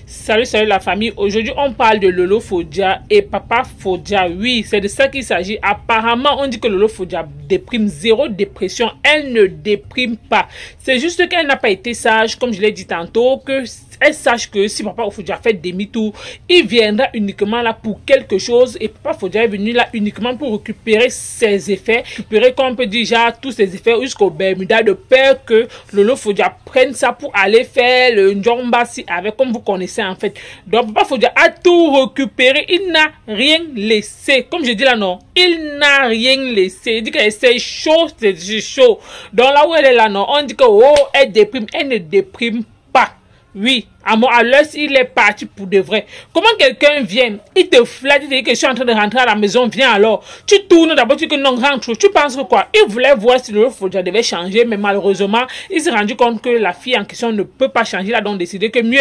Salut la famille. Aujourd'hui, on parle de Lolo Fodia et Papa Fodia. Oui, c'est de ça qu'il s'agit. Apparemment, on dit que Lolo Fodia déprime, zéro dépression. Elle ne déprime pas. C'est juste qu'elle n'a pas été sage, comme je l'ai dit tantôt, que elle sache que si Papa Fodia fait demi-tour, il viendra uniquement là pour quelque chose et Papa Fodia est venu là uniquement pour récupérer ses effets, récupérer, comme on peut dire, genre, tous ses effets jusqu'au Bermuda, de peur que Lolo Fodia prenne ça pour aller faire le Njombasi avec, comme vous connaissez en fait. Donc Papa Fodia a tout récupéré, il n'a rien laissé. Comme je dis là, non, il n'a rien laissé. Il dit que c'est chaud, c'est chaud. Donc là où elle est là, non, on dit que oh, elle déprime, elle ne déprime pas. Oui, à l'heure, il est parti pour de vrai. Comment quelqu'un vient, il te flatte, il te dit que je suis en train de rentrer à la maison, viens alors. Tu tournes d'abord, tu dis que non, rentre. Tu penses que quoi? Il voulait voir si le Fodia devait changer, mais malheureusement, il s'est rendu compte que la fille en question ne peut pas changer. Il a donc décidé que mieux,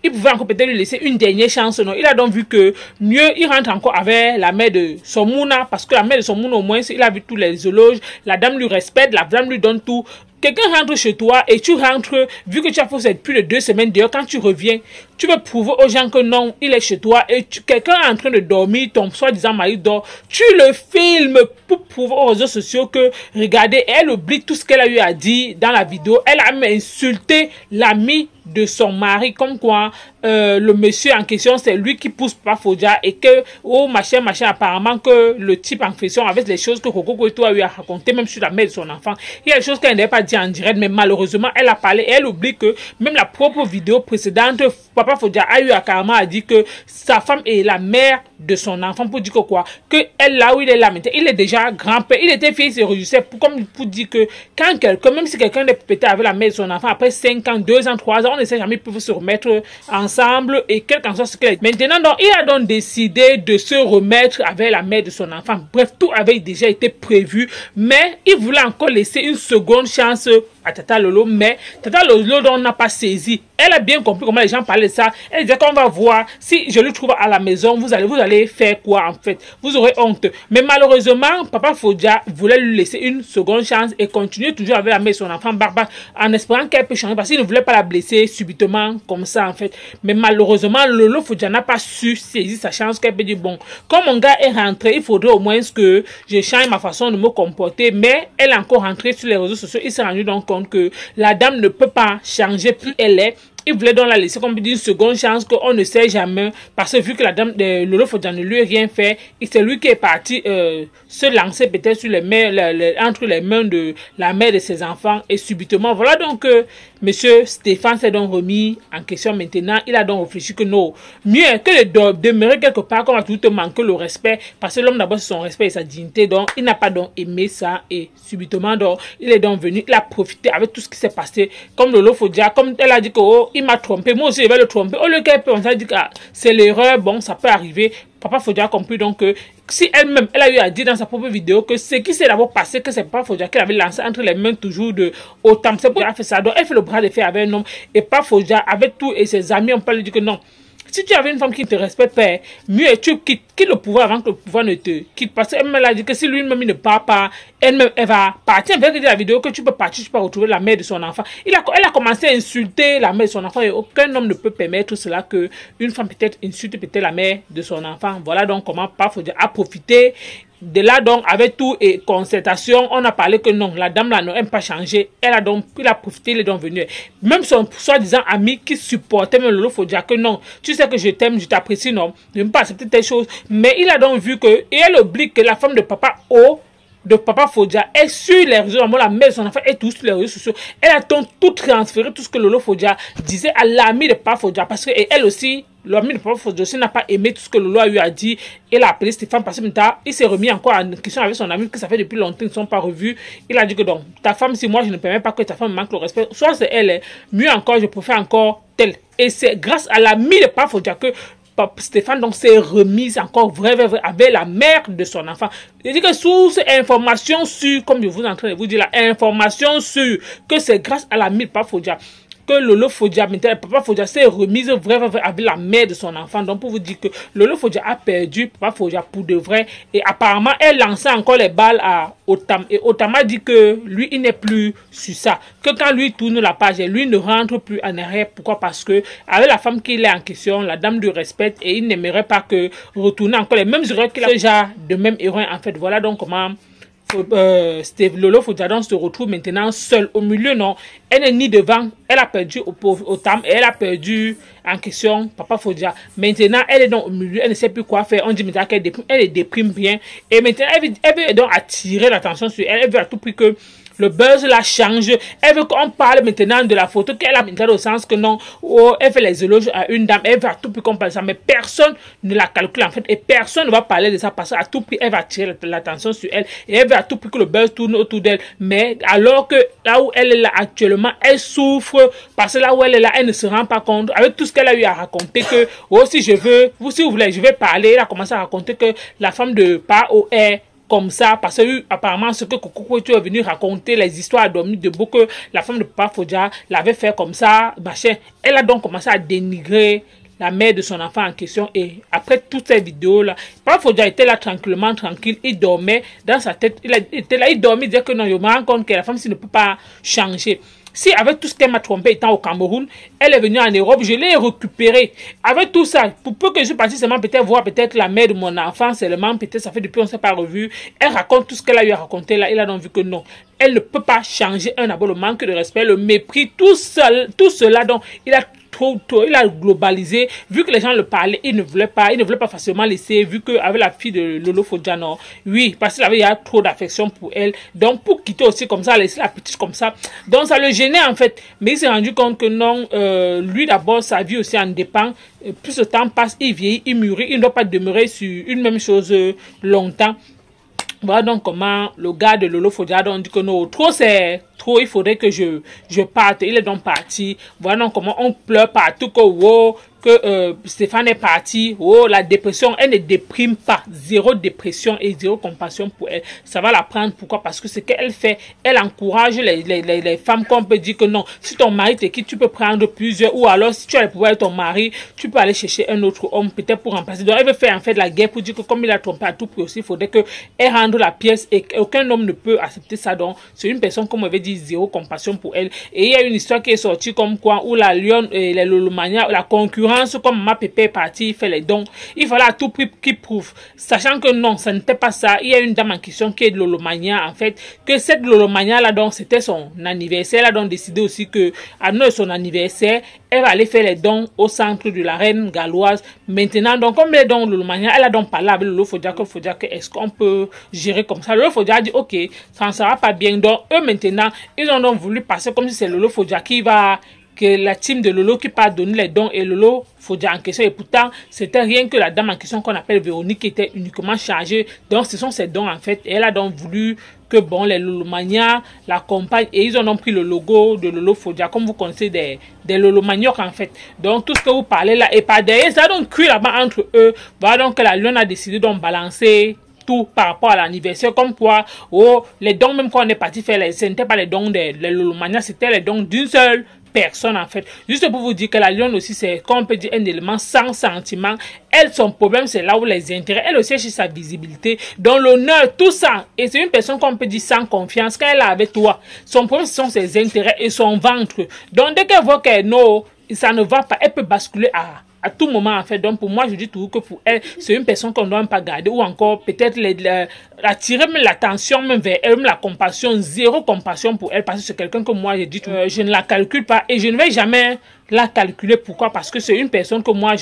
il pouvait encore peut-être lui laisser une dernière chance. Non, il a donc vu que mieux, il rentre encore avec la mère de son Mouna, parce que la mère de son Mouna, au moins, il a vu tous les éloges. La dame lui respecte, la dame lui donne tout. Quelqu'un rentre chez toi et tu rentres, vu que tu as fait plus de 2 semaines dehors, quand tu reviens, tu veux prouver aux gens que non, il est chez toi et quelqu'un est en train de dormir, ton soi-disant mari dort, tu le filmes pour prouver aux réseaux sociaux que, regardez, elle oublie tout ce qu'elle a eu à dire dans la vidéo, elle a même insulté l'ami de son mari, comme quoi le monsieur en question, c'est lui qui pousse Papa Fodia et que, oh machin, apparemment que le type en question, avec les choses que Coco Koito a eu à raconter, même sur la mère de son enfant, il y a des choses qu'elle n'avait pas dit en direct, mais malheureusement, elle a parlé et elle oublie que même la propre vidéo précédente, Papa Fodia a eu à carrément à dire que sa femme est la mère de son enfant, pour dire que quoi, que elle, là où il est là maintenant, il est déjà grand-père, il était fils, il se réjouissait comme pour dire que quand quelqu'un, même si quelqu'un est pété avec la mère de son enfant, après 5 ans, 2 ans, 3 ans, on ne sait jamais, ils peuvent se remettre ensemble et quel qu'en soit ce qu'il est. Maintenant, donc, il a donc décidé de se remettre avec la mère de son enfant. Bref, tout avait déjà été prévu, mais il voulait encore laisser une seconde chance à Tata Lolo, mais Tata Lolo n'a pas saisi. Elle a bien compris comment les gens parlaient de ça. Elle disait qu'on va voir, si je le trouve à la maison, vous allez faire quoi en fait? Vous aurez honte. Mais malheureusement, Papa Fodia voulait lui laisser une seconde chance et continuer toujours avec la mère de son enfant Barbara en espérant qu'elle peut changer parce qu'il ne voulait pas la blesser subitement comme ça en fait. Mais malheureusement, Lolo Fodia n'a pas su saisir sa chance qu'elle peut dire bon, comme mon gars est rentré, il faudrait au moins que je change ma façon de me comporter. Mais elle est encore rentrée sur les réseaux sociaux. Il s'est rendu donc compte que la dame ne peut pas changer plus elle est. Il voulait donc la laisser comme une seconde chance qu'on ne sait jamais. Parce que vu que la dame de Lolo Fodia ne lui a rien fait, c'est lui qui est parti se lancer peut-être sur entre les mains de la mère de ses enfants. Et subitement, voilà donc monsieur Stéphane s'est donc remis en question maintenant. Il a donc réfléchi que non, mieux que de demeurer quelque part qu'on va tout te manquer le respect. Parce que l'homme d'abord c'est son respect et sa dignité. Donc il n'a pas donc aimé ça. Et subitement donc il est donc venu, il a profité avec tout ce qui s'est passé. Comme Lolo Fodia, comme elle a dit que oh, il m'a trompé, moi aussi je vais le tromper. Au lieu qu'elle peut, on s'est dit que ah, c'est l'erreur, bon, ça peut arriver. Papa Fodia a compris donc que si elle-même, elle a eu à dire dans sa propre vidéo que ce qui s'est d'abord passé, que c'est Papa Fodia qui avait lancé entre les mains toujours de autant. C'est pour elle a fait ça. Donc elle fait le bras de fer avec un homme et Papa Fodia avec tout et ses amis, on peut lui dire que non. Si tu avais une femme qui ne te respecte pas, mieux tu quittes le pouvoir avant que le pouvoir ne te quitte. Parce qu'elle m'a dit que si lui-même il ne part pas, elle-même elle va partir. Elle va dire la vidéo que tu peux partir, tu peux retrouver la mère de son enfant. Elle a commencé à insulter la mère de son enfant et aucun homme ne peut permettre cela que une femme peut-être insulte peut-être la mère de son enfant. Voilà donc comment Papa Fodia a profité. De là donc, avec tout et concertation, on a parlé que non, la dame là n'aime pas changer. Il a profité, il est donc venu. Même son soi-disant ami qui supportait même Lolo Fodia que non, tu sais que je t'aime, je t'apprécie, non, je ne peux pas accepter telle chose. Mais il a donc vu que, et elle oublie que la femme de Papa de Papa Fodia est sur les réseaux, la mère de son enfant est tous sur les réseaux sociaux. Elle a donc tout transféré, tout ce que Lolo Fodia disait à l'ami de Papa Fodia, parce que et elle aussi, l'ami de Papa Fodia aussi n'a pas aimé tout ce que Lolo a eu à dire. Il a appelé Stéphane parce que il s'est remis encore en question avec son ami, que ça fait depuis longtemps qu'ils ne sont pas revus. Il a dit que donc, ta femme, si moi je ne permets pas que ta femme manque le respect, soit c'est elle, mieux encore, je préfère encore telle. Et c'est grâce à l'ami de Papa Fodia que Stéphane donc s'est remise encore vrai avec la mère de son enfant. Je dis que sous cette information sur, comme je vous en train de vous dire, la information sur que c'est grâce à l'ami de Papa Fodia que Lolo Fodia, maintenant, Papa Fodia s'est remise vraiment avec la mère de son enfant. Donc, pour vous dire que Lolo Fodia a perdu Papa Fodia pour de vrai. Et apparemment, elle lançait encore les balles à Otam. Et Otam a dit que lui, il n'est plus sur ça. Que quand lui tourne la page, lui ne rentre plus en arrière. Pourquoi? Parce que avec la femme qu'il est en question, la dame du respect, et il n'aimerait pas que retourner encore les mêmes erreurs qu'il a déjà de même erreur. En fait, voilà donc comment Lolo Fodia se retrouve maintenant seule au milieu. Non, elle n'est ni devant, elle a perdu au Tam et elle a perdu en question Papa Fodia. Maintenant elle est donc au milieu, elle ne sait plus quoi faire. On dit maintenant qu'elle déprime, elle déprime bien et maintenant elle veut donc attirer l'attention sur elle. Elle veut à tout prix que le buzz la change. Elle veut qu'on parle maintenant de la photo qu'elle a maintenant au sens que non, oh, elle fait les éloges à une dame. Elle veut à tout prix qu'on parle de ça. Mais personne ne la calcule en fait. Et personne ne va parler de ça parce qu'à tout prix, elle va attirer l'attention sur elle. Et elle veut à tout prix que le buzz tourne autour d'elle. Mais alors que là où elle est là actuellement, elle souffre. Parce que là où elle est là, elle ne se rend pas compte. Avec tout ce qu'elle a eu à raconter que, oh, si je veux, si vous voulez, je vais parler. Elle a commencé à raconter que la femme de Pao est comme ça, parce que apparemment ce que Coco est venu raconter, les histoires à dormir de beaucoup, la femme de Papa Fodia l'avait fait comme ça, machin. Elle a donc commencé à dénigrer la mère de son enfant en question. Et après toutes ces vidéos là, Papa Fodia était là tranquillement, tranquille, il dormait dans sa tête, il était là, il dormait, il disait que non, je me rends compte que la femme ne peut pas changer. Si avec tout ce qu'elle m'a trompé étant au Cameroun, elle est venue en Europe, je l'ai récupérée. Avec tout ça, pour peu que je sois partie seulement peut-être voir peut-être la mère de mon enfant, seulement peut-être ça fait depuis on ne s'est pas revu. Elle raconte tout ce qu'elle a eu à raconter là, il a donc vu que non. Elle ne peut pas changer un d'abord le manque de respect, le mépris, tout cela donc il a il a globalisé, vu que les gens le parlaient, il ne voulait pas facilement laisser, vu qu'avec la fille de Lolo Fodia, non, oui, parce qu'il avait trop d'affection pour elle, donc pour quitter aussi comme ça, laisser la petite comme ça, donc ça le gênait en fait, mais il s'est rendu compte que non, lui d'abord, sa vie aussi en dépend, plus le temps passe, il vieillit, il mûrit, il ne doit pas demeurer sur une même chose longtemps. Voilà donc comment le gars de Lolo Fodia donc dit que non, trop c'est trop, il faudrait que je parte. Il est donc parti. Voilà donc comment on pleure partout que wow, que Stéphane est parti. Oh, la dépression, elle ne déprime pas. Zéro dépression et zéro compassion pour elle. Ça va la prendre. Pourquoi? Parce que ce qu'elle fait, elle encourage les femmes qu'on peut dire que non, si ton mari te quitte, tu peux prendre plusieurs. Ou alors, si tu as le pouvoir de ton mari, tu peux aller chercher un autre homme, peut-être pour remplacer. Donc, elle veut faire en fait la guerre pour dire que comme il a trompé à tout prix aussi, il faudrait qu'elle rende la pièce et aucun homme ne peut accepter ça. Donc, c'est une personne, comme on avait dit, zéro compassion pour elle. Et il y a une histoire qui est sortie comme quoi, où la Lyon et les Lolomania, la concurrence, comme ma pépé est partie, il fait les dons. Il fallait à tout prix qu'il prouve. Sachant que non, ça n'était pas ça. Il y a une dame en question qui est de Lolomania, en fait, que cette Lolomania là, donc, c'était son anniversaire. Elle a donc décidé aussi que, à nous de son anniversaire, elle va aller faire les dons au centre de la reine galloise. Maintenant, donc, comme les dons de Lolomania, elle a donc parlé avec Lolo Fodia que est-ce qu'on peut gérer comme ça. Lolo Fodia a dit, ok, ça ne sera pas bien. Donc, eux, maintenant, ils ont donc voulu passer comme si c'est Lolo Fodia qui va, que la team de Lolo qui part donner les dons et Lolo Fodia en question. Et pourtant, c'était rien que la dame en question qu'on appelle Véronique qui était uniquement chargée. Donc, ce sont ses dons en fait. Et elle a donc voulu que bon, les Lolomania l'accompagnent et ils ont donc pris le logo de Lolo Fodia, comme vous connaissez des Lolomaniacs en fait. Donc, tout ce que vous parlez là et pas derrière, ça a donc cuit là-bas entre eux. Voilà donc que la Lyon a décidé de balancer tout par rapport à l'anniversaire, comme quoi, oh, les dons, même quand on est parti faire, ce n'était pas les dons des Lolomania, c'était les dons d'une seule personne en fait. Juste pour vous dire que la Lyon aussi, c'est, comme on peut dire, un élément sans sentiment. Elle, son problème, c'est là où les intérêts, elle aussi cherche sa visibilité, dans l'honneur, tout ça. Et c'est une personne qu'on peut dire sans confiance. Quand elle est avec toi, son problème, ce sont ses intérêts et son ventre. Donc, dès qu'elle voit que non, ça ne va pas, elle peut basculer à tout moment en fait. Donc pour moi je dis toujours que pour elle c'est une personne qu'on ne doit pas garder, ou encore peut-être attirer même l'attention même vers elle, même la compassion, zéro compassion pour elle, parce que c'est quelqu'un que moi je dis je ne la calcule pas et je ne vais jamais la calculer. Pourquoi? Parce que c'est une personne que moi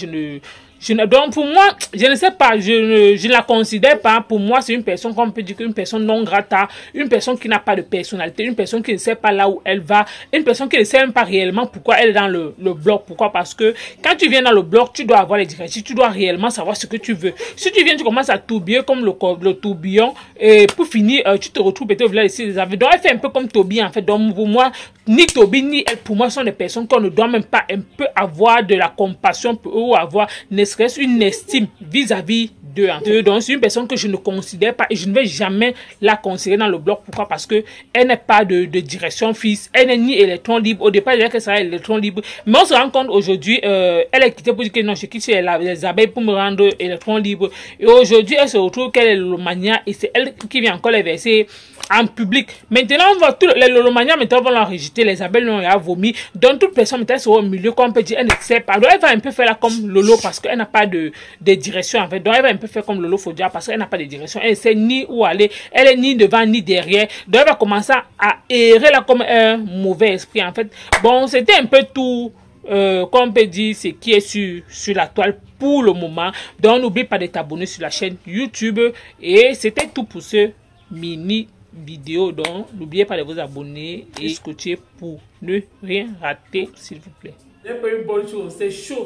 donc pour moi, je ne sais pas, je ne la considère pas. Pour moi, c'est une personne qu'on peut dire qu'une personne non grata, une personne qui n'a pas de personnalité, une personne qui ne sait pas là où elle va, une personne qui ne sait même pas réellement pourquoi elle est dans le bloc. Pourquoi? Parce que quand tu viens dans le bloc, tu dois avoir les directives, tu dois réellement savoir ce que tu veux. Si tu viens, tu commences à tourbiller comme le tourbillon, et pour finir, tu te retrouves peut-être au village ici des avis. Donc elle fait un peu comme Toby en fait. Donc pour moi, ni Toby ni elle, pour moi, sont des personnes qu'on ne doit même pas un peu avoir de la compassion pour eux, ou avoir serait une estime vis-à-vis deux. Donc c'est une personne que je ne considère pas et je ne vais jamais la considérer dans le blog. Pourquoi? Parce que elle n'est pas de direction fixe, elle n'est ni électron libre. Au départ, elle disait qu'elle serait électron libre, mais on se rend compte aujourd'hui, elle est quittée pour dire que non, je quitte les abeilles pour me rendre électron libre. Et aujourd'hui, elle se retrouve qu'elle est lolomania et c'est elle qui vient encore les verser en public. Maintenant, on va tous les lolomanias maintenant vont la rejeter, les abeilles l'ont vomi. Donc toute personne maintenant sera au milieu, comme on peut dire, elle ne sait pas. Donc elle va un peu faire là comme Lolo parce qu'elle n'a pas de direction en fait. Donc elle va un peu faire comme Lolo Fodia parce qu'elle n'a pas de direction. Elle ne sait ni où aller, elle est ni devant ni derrière. Donc elle va commencer à errer là comme un mauvais esprit en fait. Bon, c'était un peu tout. Comme on peut dire, ce qui est sur la toile pour le moment. Donc n'oublie pas de t'abonner sur la chaîne YouTube. Et c'était tout pour ce mini vidéo. Donc n'oubliez pas de vous abonner et écouter pour ne rien rater s'il vous plaît. C'est pas une bonne chose, c'est chaud.